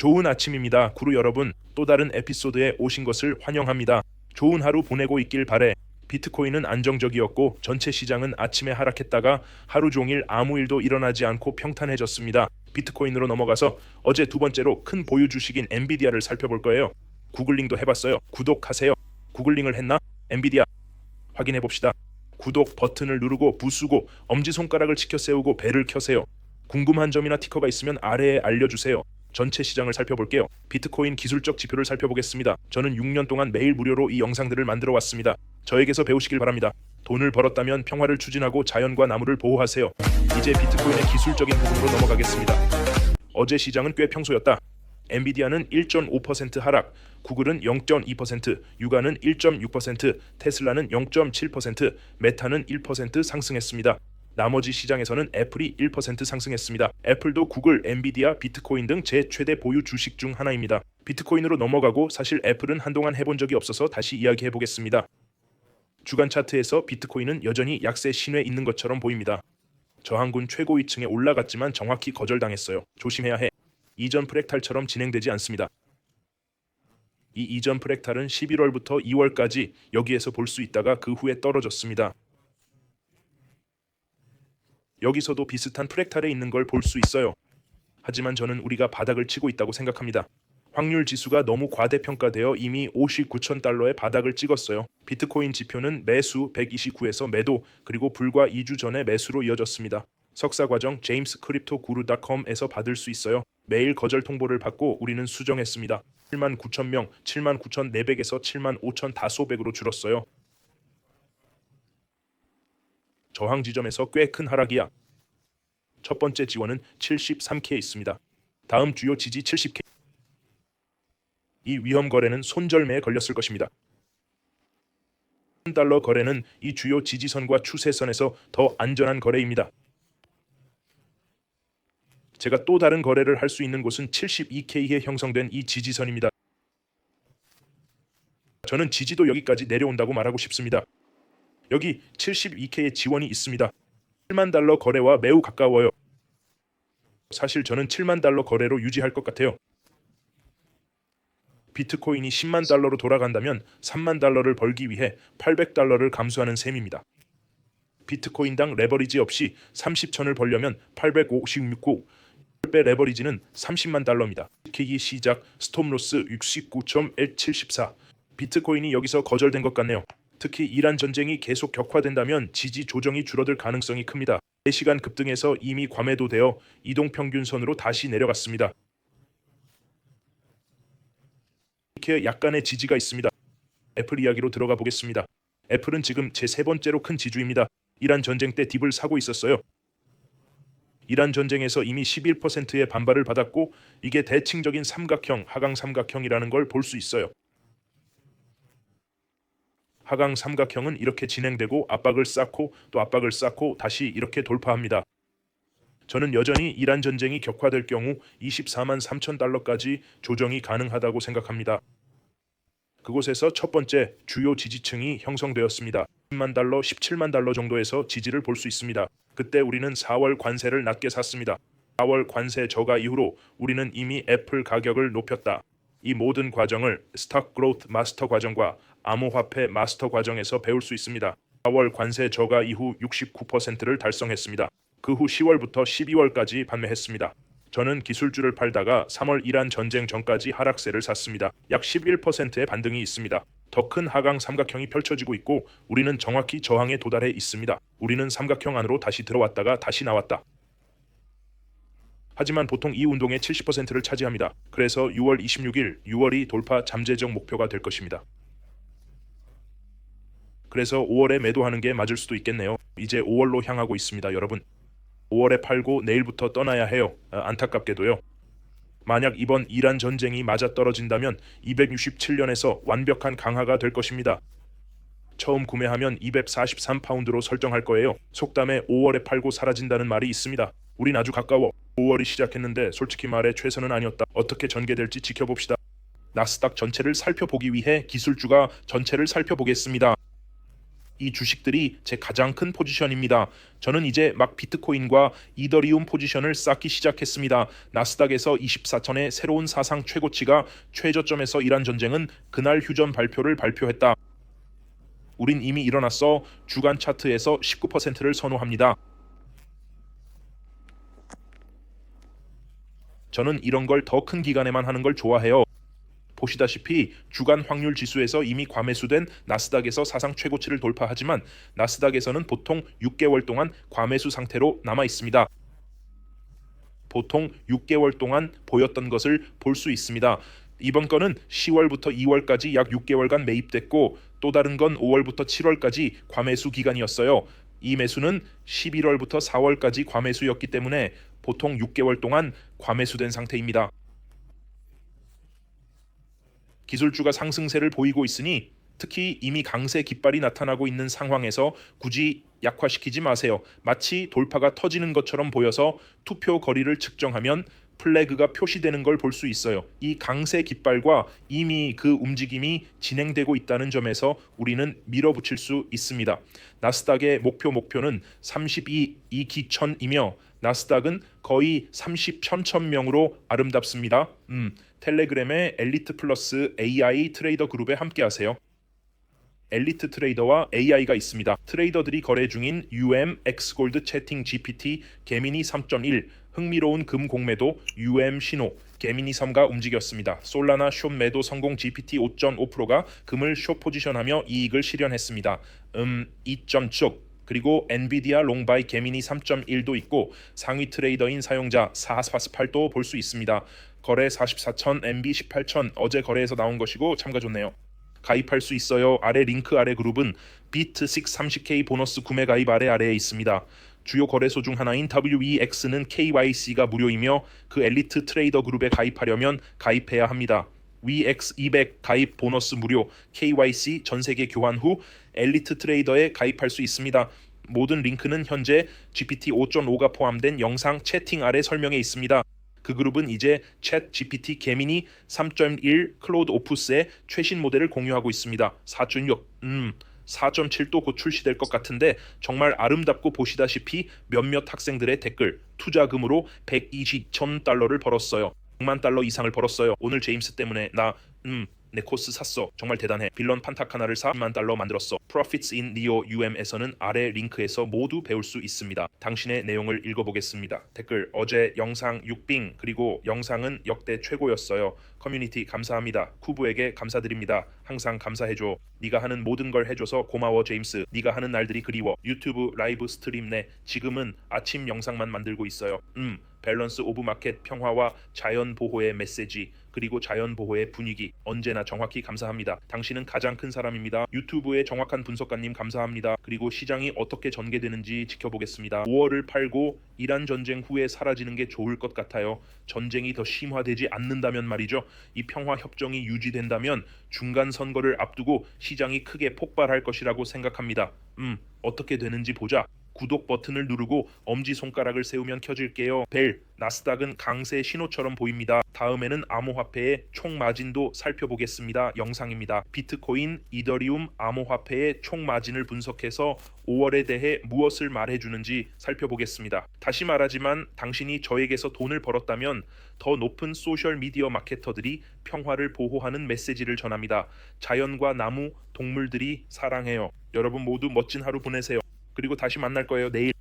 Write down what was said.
좋은 아침입니다. 구루 여러분, 또 다른 에피소드에 오신 것을 환영합니다. 좋은 하루 보내고 있길 바래. 비트코인은 안정적이었고 전체 시장은 아침에 하락했다가 하루 종일 아무 일도 일어나지 않고 평탄해졌습니다. 비트코인으로 넘어가서 어제 두 번째로 큰 보유 주식인 엔비디아를 살펴볼 거예요. 구글링도 해봤어요. 구독하세요. 구글링을 했나? 엔비디아 확인해 봅시다. 구독 버튼을 누르고 부수고 엄지손가락을 치켜 세우고 벨을 켜세요. 궁금한 점이나 티커가 있으면 아래에 알려주세요. 전체 시장을 살펴볼게요. 비트코인 기술적 지표를 살펴보겠습니다. 저는 6년 동안 매일 무료로 이 영상들을 만들어 왔습니다. 저에게서 배우시길 바랍니다. 돈을 벌었다면 평화를 추진하고 자연과 나무를 보호하세요. 이제 비트코인의 기술적인 부분으로 넘어가겠습니다. 어제 시장은 꽤 평소였다. 엔비디아는 1.5% 하락, 구글은 0.2%, 유가는 1.6%, 테슬라는 0.7%, 메타는 1% 상승했습니다. 나머지 시장에서는 애플이 1% 상승했습니다. 애플도 구글, 엔비디아, 비트코인 등 제 최대 보유 주식 중 하나입니다. 비트코인으로 넘어가고 사실 애플은 한동안 해본 적이 없어서 다시 이야기해 보겠습니다. 주간 차트에서 비트코인은 여전히 약세 신호에 있는 것처럼 보입니다. 저항군 최고위층에 올라갔지만 정확히 거절당했어요. 조심해야 해. 이전 프랙탈처럼 진행되지 않습니다. 이 이전 프랙탈은 11월부터 2월까지 여기에서 볼 수 있다가 그 후에 떨어졌습니다. 여기서도 비슷한 프랙탈에 있는 걸 볼 수 있어요. 하지만 저는 우리가 바닥을 치고 있다고 생각합니다. 확률 지수가 너무 과대평가되어 이미 59,000달러의 바닥을 찍었어요. 비트코인 지표는 매수 129에서 매도, 그리고 불과 2주 전에 매수로 이어졌습니다. 석사과정 jamescryptoguru.com에서 받을 수 있어요. 매일 거절 통보를 받고 우리는 수정했습니다. 79,000명, 79,400에서 75,500으로 줄었어요. 저항 지점에서 꽤 큰 하락이야. 첫 번째 지원은 73K에 있습니다. 다음 주요 지지 70K. 이 위험 거래는 손절매에 걸렸을 것입니다. $1 거래는 이 주요 지지선과 추세선에서 더 안전한 거래입니다. 제가 또 다른 거래를 할 수 있는 곳은 72K에 형성된 이 지지선입니다. 저는 지지도 여기까지 내려온다고 말하고 싶습니다. 여기 72K의 지원이 있습니다. $70,000 거래와 매우 가까워요. 사실 저는 $70,000 거래로 유지할 것 같아요. 비트코인이 $100,000로 돌아간다면 $30,000를 벌기 위해 $800를 감수하는 셈입니다. 비트코인당 레버리지 없이 30,000을 벌려면 856고 10배 레버리지는 $300,000입니다. KE 시작 스톱로스 69.174. 비트코인이 여기서 거절된 것 같네요. 특히 이란 전쟁이 계속 격화된다면 지지 조정이 줄어들 가능성이 큽니다. 4시간 급등해서 이미 과매도되어 이동평균선으로 다시 내려갔습니다. 이렇게 약간의 지지가 있습니다. 애플 이야기로 들어가 보겠습니다. 애플은 지금 제 세 번째로 큰 지주입니다. 이란 전쟁 때 딥을 사고 있었어요. 이란 전쟁에서 이미 11%의 반발을 받았고 이게 대칭적인 삼각형, 하강 삼각형이라는 걸 볼 수 있어요. 하강 삼각형은 이렇게 진행되고 압박을 쌓고 또 압박을 쌓고 다시 이렇게 돌파합니다. 저는 여전히 이란 전쟁이 격화될 경우 243,000달러까지 조정이 가능하다고 생각합니다. 그곳에서 첫 번째 주요 지지층이 형성되었습니다. 10만 달러, 17만 달러 정도에서 지지를 볼 수 있습니다. 그때 우리는 4월 관세를 낮게 샀습니다. 4월 관세 저가 이후로 우리는 이미 애플 가격을 높였다. 이 모든 과정을 스탁 그로우트 마스터 과정과 암호화폐 마스터 과정에서 배울 수 있습니다. 4월 관세 저가 이후 69%를 달성했습니다. 그 후 10월부터 12월까지 판매했습니다. 저는 기술주를 팔다가 3월 이란 전쟁 전까지 하락세를 샀습니다. 약 11%의 반등이 있습니다. 더 큰 하강 삼각형이 펼쳐지고 있고 우리는 정확히 저항에 도달해 있습니다. 우리는 삼각형 안으로 다시 들어왔다가 다시 나왔다. 하지만 보통 이 운동의 70%를 차지합니다. 그래서 6월 26일, 6월이 돌파 잠재적 목표가 될 것입니다. 그래서 5월에 매도하는 게 맞을 수도 있겠네요. 이제 5월로 향하고 있습니다, 여러분. 5월에 팔고 내일부터 떠나야 해요. 안타깝게도요. 만약 이번 이란 전쟁이 맞아떨어진다면 267년에서 완벽한 강화가 될 것입니다. 처음 구매하면 243파운드로 설정할 거예요. 속담에 5월에 팔고 사라진다는 말이 있습니다. 우린 아주 가까워. 5월이 시작했는데 솔직히 말해 최선은 아니었다. 어떻게 전개될지 지켜봅시다. 나스닥 전체를 살펴보기 위해 기술주가 전체를 살펴보겠습니다. 이 주식들이 제 가장 큰 포지션입니다. 저는 이제 막 비트코인과 이더리움 포지션을 쌓기 시작했습니다. 나스닥에서 24천의 새로운 사상 최고치가 최저점에서 이란 전쟁은 그날 휴전 발표를 발표했다. 우린 이미 일어났어. 주간 차트에서 19%를 선호합니다. 저는 이런 걸 더 큰 기간에만 하는 걸 좋아해요. 보시다시피 주간 확률 지수에서 이미 과매수된 나스닥에서 사상 최고치를 돌파하지만 나스닥에서는 보통 6개월 동안 과매수 상태로 남아 있습니다. 보통 6개월 동안 보였던 것을 볼 수 있습니다. 이번 건은 10월부터 2월까지 약 6개월간 매입됐고 또 다른 건 5월부터 7월까지 과매수 기간이었어요. 이 매수는 11월부터 4월까지 과매수였기 때문에 보통 6개월 동안 과매수된 상태입니다. 기술주가 상승세를 보이고 있으니 특히 이미 강세 깃발이 나타나고 있는 상황에서 굳이 약화시키지 마세요. 마치 돌파가 터지는 것처럼 보여서 투표 거리를 측정하면 플래그가 표시되는 걸 볼 수 있어요. 이 강세 깃발과 이미 그 움직임이 진행되고 있다는 점에서 우리는 밀어붙일 수 있습니다. 나스닥의 목표는 32 이기천이며 나스닥은 거의 30천명으로 아름답습니다. 텔레그램의 엘리트 플러스 AI 트레이더 그룹에 함께하세요. 엘리트 트레이더와 AI가 있습니다. 트레이더들이 거래 중인 UM, 엑스골드 채팅 GPT, 개미니 3.1, 흥미로운 금 공매도, UM 신호, 개미니 3가 움직였습니다. 솔라나 숏 매도 성공 GPT 5.5%가 금을 숏 포지션하며 이익을 실현했습니다. 2.축 그리고 엔비디아 롱바이 개미니 3.1도 있고 상위 트레이더인 사용자 448도 볼 수 있습니다. 거래 44,000, MB 18,000 어제 거래에서 나온 것이고 참가 좋네요. 가입할 수 있어요. 아래 링크 아래 그룹은 비트6 30K 보너스 구매 가입 아래에 있습니다. 주요 거래소 중 하나인 WEX는 KYC가 무료이며 그 엘리트 트레이더 그룹에 가입하려면 가입해야 합니다. WEX 200 가입 보너스 무료, KYC 전세계 교환 후 엘리트 트레이더에 가입할 수 있습니다. 모든 링크는 현재 GPT 5.5가 포함된 영상 채팅 아래 설명에 있습니다. 그 그룹은 이제 챗 GPT 개미니 3.1 클로드 오프스의 최신 모델을 공유하고 있습니다. 4.6, 4.7도 곧 출시될 것 같은데 정말 아름답고 보시다시피 몇몇 학생들의 댓글, 투자금으로 120,000달러를 벌었어요. 100만 달러 이상을 벌었어요. 오늘 제임스 때문에 내 코스 샀어. 정말 대단해. 빌런 판탁 하나를 4만 달러 만들었어. Profits in Neo UM에서는 아래 링크에서 모두 배울 수 있습니다. 당신의 내용을 읽어보겠습니다. 댓글 어제 영상 6빙 그리고 영상은 역대 최고였어요. 커뮤니티 감사합니다. 쿠브에게 감사드립니다. 항상 감사해줘. 네가 하는 모든 걸 해줘서 고마워 제임스. 네가 하는 날들이 그리워. 유튜브 라이브 스트림 내 지금은 아침 영상만 만들고 있어요. 밸런스 오브 마켓 평화와 자연 보호의 메시지 그리고 자연 보호의 분위기 언제나 정확히 감사합니다. 당신은 가장 큰 사람입니다. 유튜브의 정확한 분석가님 감사합니다. 그리고 시장이 어떻게 전개되는지 지켜보겠습니다. 5월을 팔고 이란 전쟁 후에 사라지는 게 좋을 것 같아요. 전쟁이 더 심화되지 않는다면 말이죠. 이 평화 협정이 유지된다면 중간 선거를 앞두고 시장이 크게 폭발할 것이라고 생각합니다. 어떻게 되는지 보자. 구독 버튼을 누르고 엄지손가락을 세우면 켜질게요. 벨, 나스닥은 강세 신호처럼 보입니다. 다음에는 암호화폐의 총 마진도 살펴보겠습니다. 영상입니다. 비트코인, 이더리움, 암호화폐의 총 마진을 분석해서 5월에 대해 무엇을 말해주는지 살펴보겠습니다. 다시 말하지만 당신이 저에게서 돈을 벌었다면 더 높은 소셜미디어 마케터들이 평화를 보호하는 메시지를 전합니다. 자연과 나무, 동물들이 사랑해요. 여러분 모두 멋진 하루 보내세요. 그리고 다시 만날 거예요. 내일.